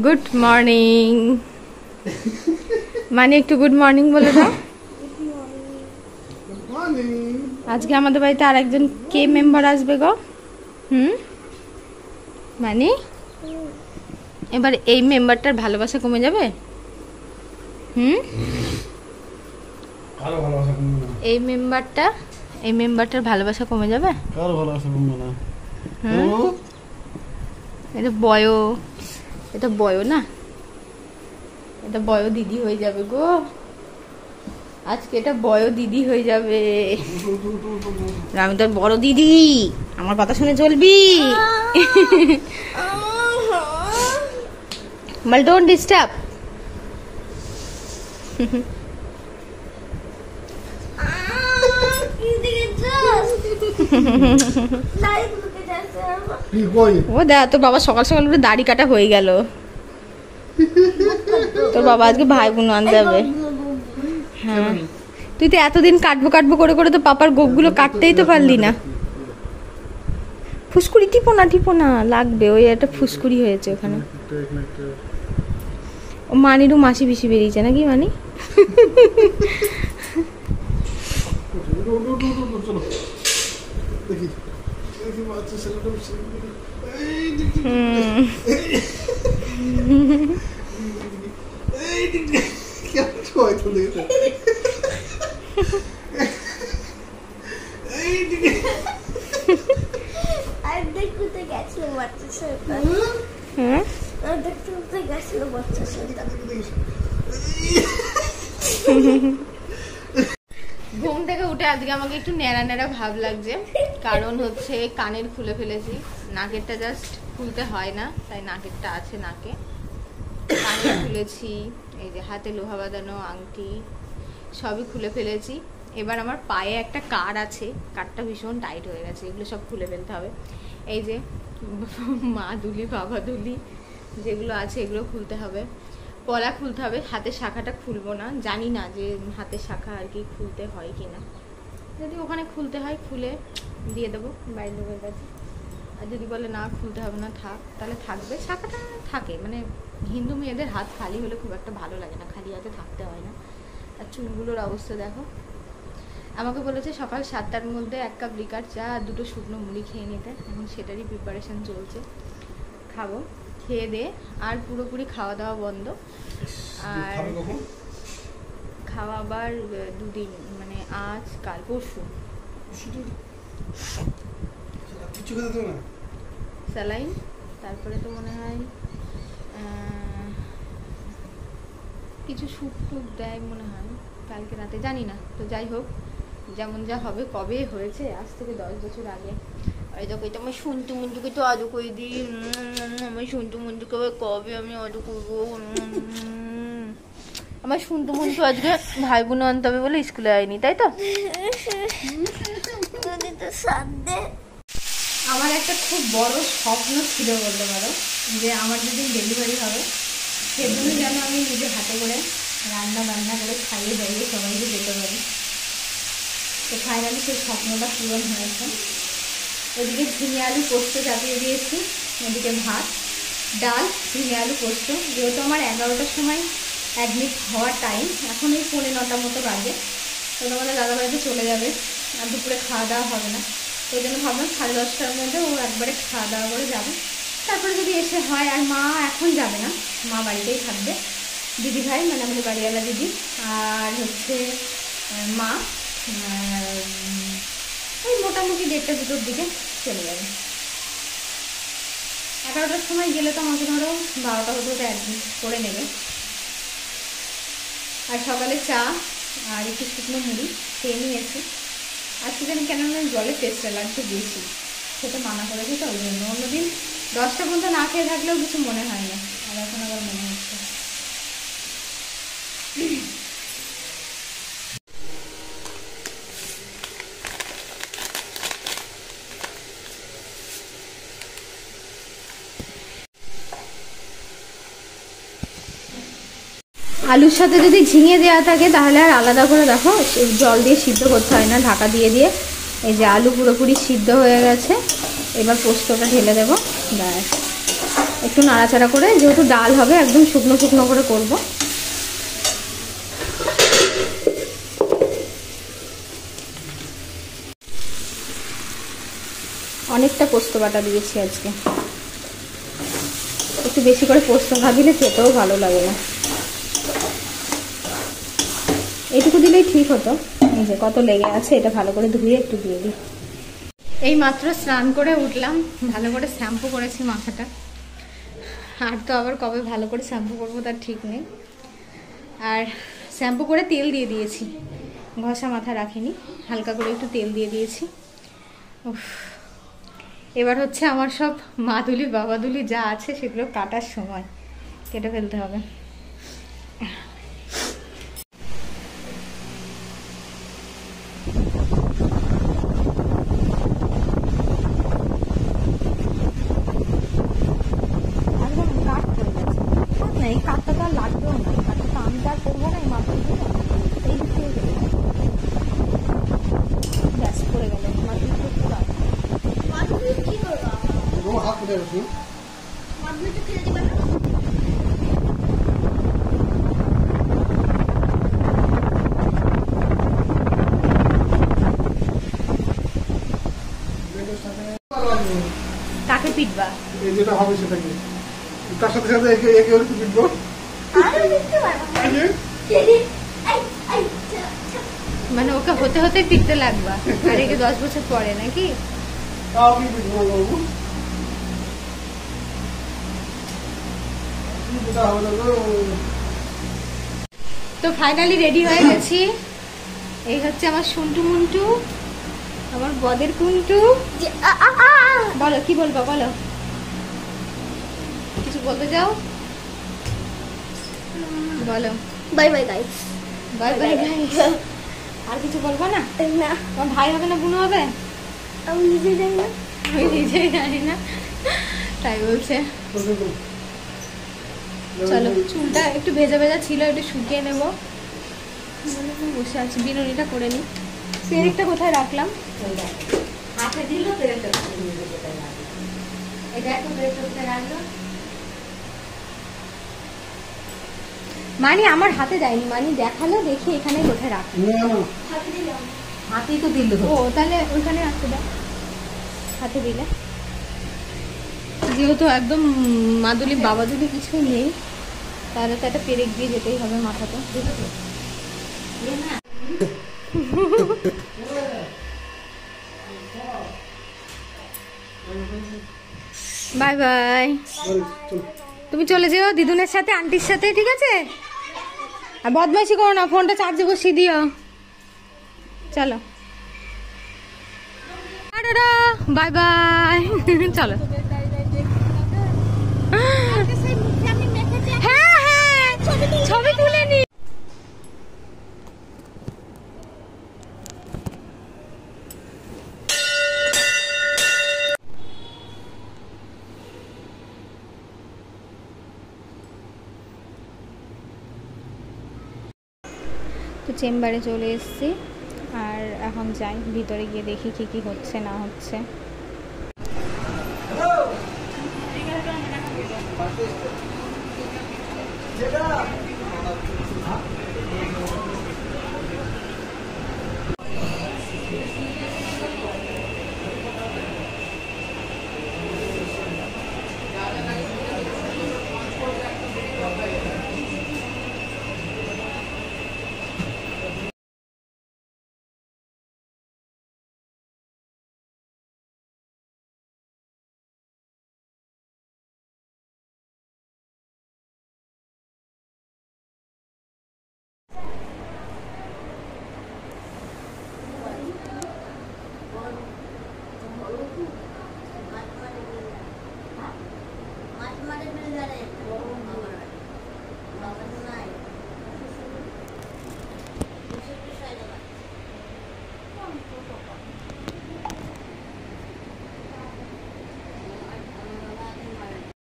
Good morning. মানে একটু good morning বলে দাও। আজকে আমাদের বাড়িতে আর একজন কে মেম্বার আসবে গো? মানে এবার এই মেম্বারটার ভালোবাসা কমে যাবে? এই মেম্বারটার ভালোবাসা কমে যাবে? কার ভালোবাসা কমবে না? এটা বয় না, এটা বয় দিদি হয়ে যাবে গো আজকে। এটা বয় দিদি হয়ে যাবে। আমি তোর বড় দিদি, আমার কথা শুনে চলবি। Well, don't disturb. ও দেখ, তোর বাবা সকাল সকাল উঠে দাড়ি কাটা হয়ে গেল। তোর বাবা আজকে ভাই বোন আনতে যাবে। হ্যাঁ, তুই তো এতদিন কাটবো কাটবো করে করে তো পাপার গোপগুলো কাটতেই তো পারলি না। ফুসকুড়ি টিপো না লাগবে। ওই একটা ফুসকুড়ি হয়েছে ওখানে। ও মানিরও মাসি বেশি বেরিয়েছে নাকি? মানি ঘুম থেকে উঠে আজকে আমাকে একটু ন্যাড়া ন্যাড়া ভাব লাগছে। কারণ হচ্ছে কানের খুলে ফেলেছি, নাকেরটা জাস্ট খুলতে হয় না, তাই নাকেরটা আছে নাকে। কানে খুলেছি, এই যে হাতে লোহা বাঁধানো আংটি সবই খুলে ফেলেছি। এবার আমার পায়ে একটা কার আছে, কারটা ভীষণ টাইট হয়ে গেছে, এগুলো সব খুলে ফেলতে হবে। এই যে মা দুলি বাবা দুলি যেগুলো আছে এগুলো খুলতে হবে। পলা খুলতে হবে, হাতের শাখাটা খুলবো না, জানি না যে হাতের শাখা আর কি খুলতে হয় কিনা। যদি ওখানে খুলতে হয় খুলে দিয়ে দেবো বাইরের লোকের কাছে। আর যদি বলে না খুলতে হবে না থাক, তাহলে থাকবে। শাখাটা থাকে, মানে হিন্দু মেয়েদের হাত খালি হলে খুব একটা ভালো লাগে না, খালি হাতে থাকতে হয় না। আর চুলগুলোর অবস্থা দেখো। আমাকে বলেছে সকাল 7টার মধ্যে 1 কাপ লিকার চা আর 2টো শুকনো মুড়ি খেয়ে নিতে। এখন সেটারই প্রিপারেশন চলছে, খাবো। খেয়ে দে আর পুরোপুরি খাওয়া দাওয়া বন্ধ। আর খাওয়া আবার 2 দিন, মানে আজ কাল পরশু। স্যালাইন, তারপরে তো মনে হয় কিছু স্যুপ টুপ দেয় মনে হয় কালকে রাতে, জানি না। তো যাই হোক, যেমন যা হবে। কবে হয়েছে? আজ থেকে 10 বছর আগে। আর দেখো, এটা আমার শুনতু মঞ্জুকে তো আজও করে দিই। আমার শুনতু মঞ্জুকে কবে আমি আজও করবো। আমার শুনতু মঞ্জু আজকে ভাই বোন আনতে হবে বলে স্কুলে আয়নি, তাই তো? আমার একটা খুব বড় স্বপ্ন ছিল বলতে পারো, যে আমার যেদিন ডেলিভারি হবে সেদিনই যেন আমি নিজে হাতে করে রান্না করে খাইয়ে দাইয়ে সবাইকে যেতে পারি। তো ফাইনালি সেই স্বপ্নটা পূরণ হয়েছে। ওদিকে ঝিঙে আলু পোস্ত চাপিয়ে দিয়েছি, এদিকে ভাত ডাল ঝিঙে আলু পোস্ত। যেহেতু আমার 11টার সময় অ্যাডমিট হওয়ার টাইম, এখন এই 9:45 মতো বাজে। তো তোমাদের দাদাবাড়িতে চলে যাবে, আর দুপুরে খাওয়া দাওয়া হবে না। তো ওই জন্য ভাবলাম 10:30টার মধ্যে ও একবারে খাওয়া দাওয়া করে যাবে। তারপরে যদি এসে হয়, আর মা এখন যাবে না, মা বাড়িতেই থাকবে। দিদি ভাই, মানে আমাদের বাড়িওয়ালা দিদি, আর হচ্ছে মা ওই মোটামুটি 1:30-2টোর দিকে চলে যাবে। 11টার সময় গেলে তো আমাকে ধরো 12টা হতে অ্যাডমিট করে নেবে। আর সকালে চা আর একটু শুকনো মুড়ি খেয়ে নিয়েছি। আজকে যেন কেন জলের টেস্টটা লাগছে বেশি, সেটা মানা করেছে, তো ওই জন্য। অন্যদিন 10টা পর্যন্ত না খেয়ে থাকলেও কিছু মনে হয় না, আর এখন আবার মনে হচ্ছে। আলুর সাথে যদি ঝিঙে দেওয়া থাকে তাহলে আর আলাদা করে দেখো জল দিয়ে সিদ্ধ করতে হয় না, ঢাকা দিয়ে দিয়ে। এই যে আলু পুরোপুরি সিদ্ধ হয়ে গেছে, এবার পোস্তটা ঢেলে দেবো। ব্যাস, একটু নাড়াচাড়া করে, যেহেতু ডাল হবে একদম শুকনো শুকনো করে করব। অনেকটা পোস্ত বাটা দিয়েছি আজকে, একটু বেশি করে পোস্ত দিলে খেতেও ভালো লাগে না, এইটুকু দিলেই ঠিক হতো। এই যে কত লেগে আছে, এটা ভালো করে ধুয়ে একটু দিয়ে দিই। এই মাত্র স্নান করে উঠলাম, ভালো করে শ্যাম্পু করেছি মাথাটা, আর তো আবার কবে ভালো করে শ্যাম্পু করবো তার ঠিক নেই। আর শ্যাম্পু করে তেল দিয়ে দিয়েছি, ঘষা মাথা রাখিনি, হালকা করে একটু তেল দিয়ে দিয়েছি। এবার হচ্ছে আমার সব মাদুলি বাবাদুলি যা আছে সেগুলো কাটার সময়, কেটে ফেলতে হবে। এই কাঠটা তো আর লাগবেও না, এই কাঠটা তো আমি তো আর করবো না, এই মাদুলিগুলো এই দিক থেকে ব্যাস করে গেল মাদুলিগুলো পুরো। কাকে পিটবা? এই যেটা হবে সেটাকে তার সাথে সাথে একে একে একটু পিটবো। মানে ওকে হতে হতে পিটতে লাগবা, আর একে 10 বছর পরে নাকি? আমি পিটবো বাবু। তো ফাইনালি রেডি হয়ে গেছি। এই হচ্ছে আমার সন্টু মুন্টু, আমার বদের কুন্টু। বলো কি বলবা, বলো কিছু বলতে যাও, বলো। Bye bye guys. Bye bye guys. আর কিছু বলবো না? না, তোমার ভাই হবে না বোন হবে? আমি নিজে জানি না। আমি নিজেই জানি না, তাই বলছে। চলো, চুলটা একটু ভেজা ভেজা ছিল, একটু শুকিয়ে নেবো। বসে আছি, বিনুনিটা করে নিই। পেরেকটা কোথায় রাখলাম? হাতে দিল পেরেকটা, এটা একটু পেরেকটা কোথায় রাখলো? মানি আমার হাতে দেয়নি, মানি দেখালো, দেখি এখানে কোথায় রাখলো। হাতেই তো দিল। ও তাহলে ওইখানে রাখতে দাও, হাতে দিলে। যেহেতু একদম মাদুলি বাবাদুলি কিছু নেই, তাহলে তো একটা পেরেক দিয়ে যেতেই হবে মাথাতে। Bye bye. তুমি চলে যেও দিদুনের সাথে, আন্টির সাথে, ঠিক আছে? আর বদমাইশি করো না, ফোনটা চার্জে বসিয়ে দিও। চলো বাই বাই। চলো। হ্যাঁ হ্যাঁ, ছবি তুলে নি। তো চেম্বারে চলে এসেছি, আর এখন যাই ভিতরে গিয়ে দেখি কি কি হচ্ছে না হচ্ছে। যেটা